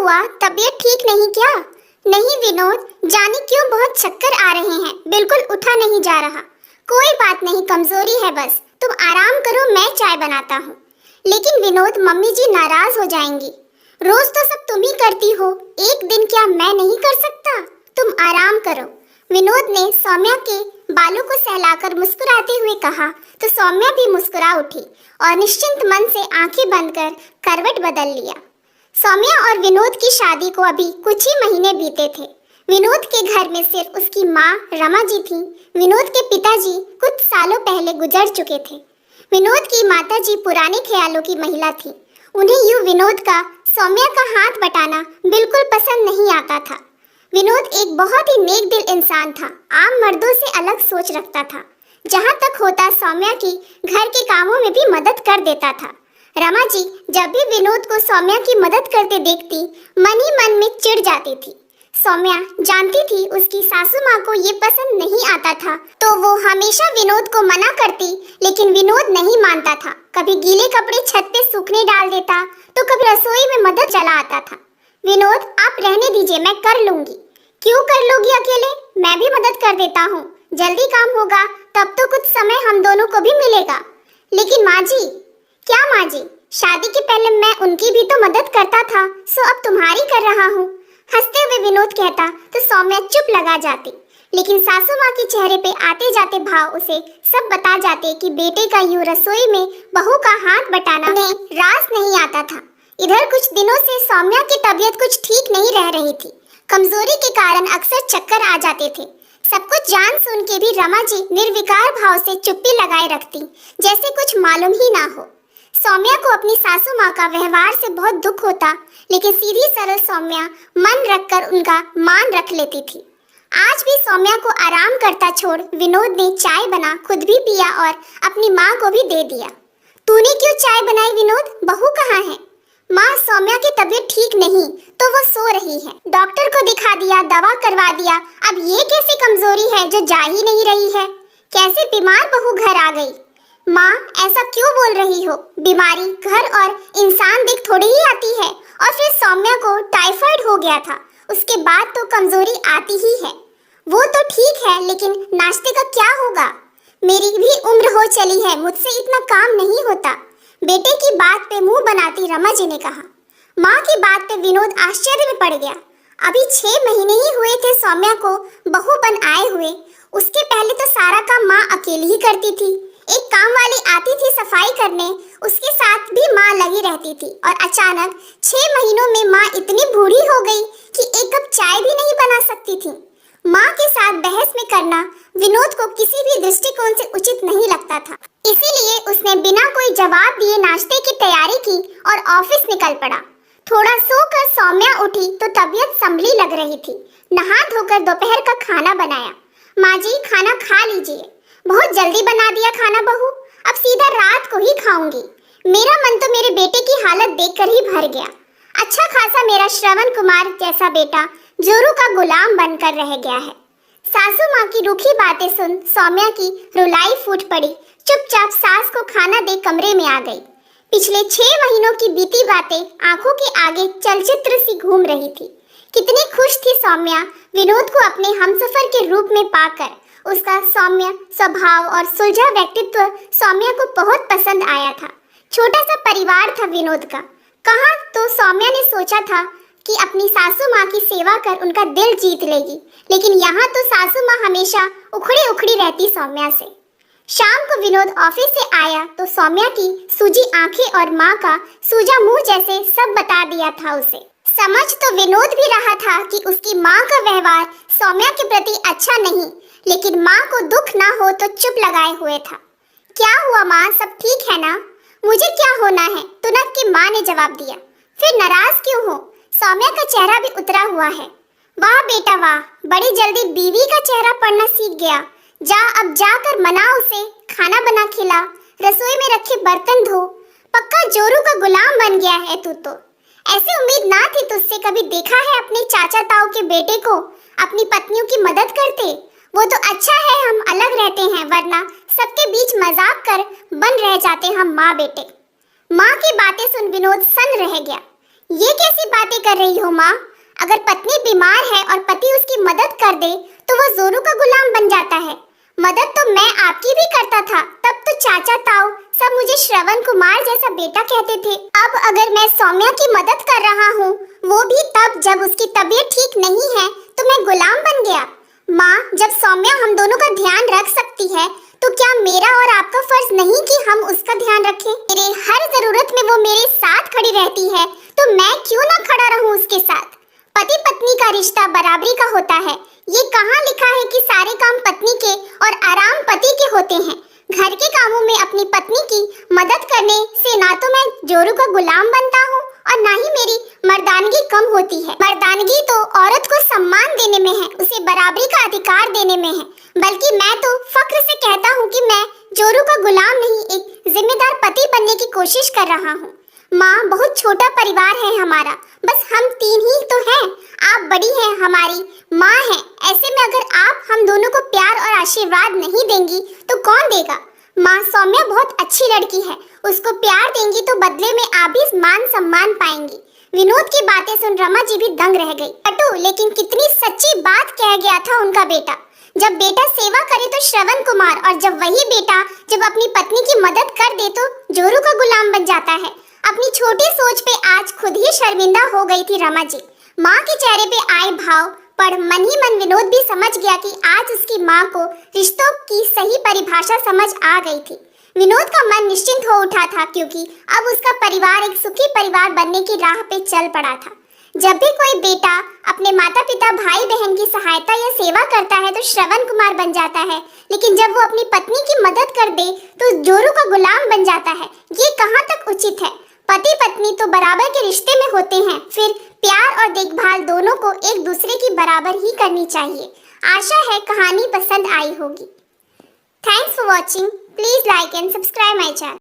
हुआ, तबीयत ठीक नहीं क्या? नहीं विनोद, जाने क्यों बहुत चक्कर आ रहे हैं, बिल्कुल उठा नहीं जा रहा। कोई बात नहीं, कमजोरी है बस, तुम आराम करो, मैं चाय बनाता हूँ। लेकिन विनोद, मम्मी जी नाराज हो जाएंगी। रोज तो सब तुम ही करती हो, एक दिन क्या मैं नहीं कर सकता? तुम आराम करो। विनोद ने सौम्या के बालों को सहलाकर मुस्कुराते हुए कहा तो सौम्या भी मुस्कुरा उठी और निश्चिंत मन से आंखें बंद कर करवट बदल लिया। सौम्या और विनोद की शादी को अभी कुछ ही महीने बीते थे। विनोद के घर में सिर्फ उसकी माँ रमा जी थी। विनोद के पिताजी कुछ सालों पहले गुजर चुके थे। विनोद की माता जी पुराने ख्यालों की महिला थी। उन्हें यूं विनोद का सौम्या का हाथ बटाना बिल्कुल पसंद नहीं आता था। विनोद एक बहुत ही नेक दिल इंसान था, आम मर्दों से अलग सोच रखता था। जहाँ तक होता सौम्या की घर के कामों में भी मदद कर देता था। रमा जी जब भी विनोद को सौम्या की मदद करते देखती, मन ही मन में चिढ़ जाती थी। सौम्या जानती थी उसकी सासू माँ को ये पसंद नहीं आता था, तो वो हमेशा विनोद को मना करती, लेकिन विनोद नहीं मानता था। कभी गीले कपड़े छत पे सूखने डाल देता, तो कभी रसोई में मदद चला आता था। विनोद, आप रहने दीजिए, मैं कर लूंगी। क्यों कर लोगी अकेले? मैं भी मदद कर देता हूँ, जल्दी काम होगा, तब तो कुछ समय हम दोनों को भी मिलेगा। लेकिन माँ जी। क्या माँ जी? शादी के पहले मैं उनकी भी तो मदद करता था, सो अब तुम्हारी कर रहा हूँ। हंसते हुए विनोद कहता तो सौम्या चुप लगा जाती, लेकिन सासू माँ के चेहरे पे आते जाते भाव उसे सब बता जाते कि बेटे का यूं रसोई में बहू का हाथ बटाना उन्हें रास नहीं आता था। इधर कुछ दिनों से सौम्या की तबीयत कुछ ठीक नहीं रह रही थी। कमजोरी के कारण अक्सर चक्कर आ जाते थे। सब कुछ जान सुन के भी रमा जी निर्विकार भाव से चुप्पी लगाए रखती, जैसे कुछ मालूम ही ना हो। सौम्या को अपनी सासू माँ का व्यवहार से बहुत दुख होता, लेकिन सीधी सरल सौम्या मन रखकर उनका मान रख लेती थी। आज भी सौम्या को आराम करता छोड़ विनोद ने चाय बना खुद भी पिया और अपनी माँ को भी दे दिया। तूने क्यों चाय बनाई विनोद? बहू कहाँ है? माँ, सौम्या की तबीयत ठीक नहीं, तो वो सो रही है। डॉक्टर को दिखा दिया, दवा करवा दिया, अब ये कैसी कमजोरी है जो जा ही नहीं रही है? कैसे बीमार बहू घर आ गई? माँ, ऐसा क्यों बोल रही हो? बीमारी घर और इंसान देख थोड़ी ही आती है। और फिर सौम्या को टाइफाइड हो गया था, उसके बाद तो कमजोरी आती ही है। वो तो ठीक है, लेकिन नाश्ते का क्या होगा? मेरी भी उम्र हो चली है, मुझसे इतना काम नहीं होता। बेटे की बात पे मुंह बनाती रमा जी ने कहा। माँ की बात पे विनोद आश्चर्य में पड़ गया। अभी 6 महीने ही हुए थे सौम्या को बहू बन आए हुए। उसके पहले तो सारा काम माँ अकेली ही करती थी। एक काम वाली आती थी सफाई करने, उसके साथ भी माँ लगी रहती थी। और अचानक 6 महीनों में माँ इतनी बूढ़ी हो गई कि एक कप चाय भी नहीं बना सकती थी। माँ के साथ बहस में करना विनोद को किसी भी दृष्टिकोण से उचित नहीं लगता था। इसीलिए उसने बिना कोई जवाब दिए नाश्ते की तैयारी की और ऑफिस निकल पड़ा। थोड़ा सोकर सौम्या उठी तो तबीयत संभली लग रही थी। नहा धोकर दोपहर का खाना बनाया। माँ जी, खाना खा लीजिए। बहुत जल्दी बना दिया खाना बहू, अब सीधा रात को ही खाऊंगी। मेरा मन तो मेरे बेटे की हालत देखकर ही भर गया। अच्छा खासा मेरा श्रवण कुमार जैसा बेटा जोरू का गुलाम बनकर रह गया है। सासू माँ की रूखी बातें सुन सौम्या की रुलाई फूट पड़ी। चुपचाप सास को खाना दे कमरे में आ गई। पिछले 6 महीनों की बीती बातें आंखों के आगे चलचित्र सी घूम रही थी। कितनी खुश थी सौम्या विनोद को अपने हमसफर के रूप में पाकर। उसका सौम्य स्वभाव और सुलझा व्यक्तित्व सौम्या को बहुत पसंद आया था। छोटा सा परिवार था विनोद का। कहाँ तो सौम्या ने सोचा था कि अपनी सासू माँ की सेवा कर उनका दिल जीत लेगी, लेकिन यहाँ तो सासू माँ हमेशा उखड़ी उखड़ी रहती सौम्या से। शाम को विनोद ऑफिस से आया तो सौम्या की सूजी आंखें और माँ का सूजा मुंह जैसे सब बता दिया था उसे। समझ तो विनोद भी रहा था कि उसकी माँ का व्यवहार सौम्या के प्रति अच्छा नहीं, लेकिन माँ को दुख ना हो तो चुप लगाए हुए था। क्या हुआ माँ, सब ठीक है ना? मुझे क्या होना है, तुनक की माँ ने जवाब दिया। फिर नाराज क्यों हो? सौम्या का चेहरा भी उतरा हुआ है। वाह बेटा वाह, बड़ी जल्दी बीवी का चेहरा पढ़ना सीख गया। जा, अब जाकर मना उसे, खाना बना खिला, रसोई में रखे बर्तन धो। पक्का जोरू का गुलाम बन गया है तू तो। ऐसी उम्मीद ना थी तुझसे। कभी देखा है अपने चाचा ताऊ के बेटे को अपनी पत्नियों की मदद करते? वो तो अच्छा है हम अलग रहते हैं, वरना सबके बीच मजाक कर बन रह जाते हम माँ बेटे। माँ की बातें सुन विनोद सन्न रह गया। ये कैसी बातें कर रही हो माँ? अगर पत्नी बीमार है और पति उसकी मदद कर दे तो वो जोरू का गुलाम बन जाता है। मदद तो मैं आपकी भी करता था, तब तो चाचा ताऊ सब मुझे श्रवण कुमार जैसा बेटा कहते थे। अब अगर मैं सौम्या की मदद कर रहा हूँ, वो भी तब जब उसकी तबीयत ठीक नहीं है, तो मैं गुलाम बन गया। माँ, जब सौम्या हम दोनों का ध्यान रख सकती है, तो क्या मेरा और आपका फर्ज नहीं कि हम उसका ध्यान रखें? मेरे हर जरूरत में वो मेरे साथ खड़ी रहती है, तो मैं क्यों ना खड़ा रहूं उसके साथ? पति पत्नी का रिश्ता बराबरी का होता है। ये कहाँ लिखा है कि सारे काम पत्नी के और आराम पति के होते हैं? घर के कामों में अपनी पत्नी की मदद करने से ना तो मैं जोरू का गुलाम बनता हूँ और ना ही मेरी मर्दानगी कम होती है। मर्दानगी तो औरत को सम्मान देने में है, उसे बराबरी का अधिकार देने में है। बल्कि मैं तो फख्र से कहता हूँ कि मैं जोरू का गुलाम नहीं, एक जिम्मेदार पति बनने की कोशिश कर रहा हूँ। माँ, बहुत छोटा परिवार है हमारा, बस हम 3 ही तो हैं। आप बड़ी हैं, हमारी माँ हैं। ऐसे में अगर आप हम दोनों को प्यार और आशीर्वाद नहीं देंगी तो कौन देगा? माँ, सौम्या बहुत अच्छी लड़की है, उसको प्यार देंगी तो बदले में आप भी मान सम्मान पाएंगी। विनोद की बातें सुन रमा जी भी दंग रह गई। अटू, लेकिन कितनी सच्ची बात कह गया था उनका बेटा। जब बेटा सेवा करे तो श्रवण कुमार, और जब वही बेटा जब अपनी पत्नी की मदद कर दे तो जोरू का गुलाम बन जाता है। अपनी छोटी सोच पे आज खुद ही शर्मिंदा हो गई थी रमा जी। माँ के चेहरे पे आए भाव पढ़ मन ही मन विनोद भी समझ गया कि आज उसकी माँ को रिश्तों की सही परिभाषा समझ आ गई थी। विनोद का मन निश्चिंत हो उठा था, क्योंकि अब उसका परिवार एक सुखी परिवार बनने की राह पे चल पड़ा था। जब भी कोई बेटा अपने माता पिता भाई बहन की सहायता या सेवा करता है तो श्रवण कुमार बन जाता है, लेकिन जब वो अपनी पत्नी की मदद कर दे तो जोरू का गुलाम बन जाता है। ये कहाँ तक उचित है? पति पत्नी तो बराबर के रिश्ते में होते हैं, फिर प्यार और देखभाल दोनों को एक दूसरे की बराबर ही करनी चाहिए। आशा है कहानी पसंद आई होगी। Thanks for watching. Please like and subscribe my channel.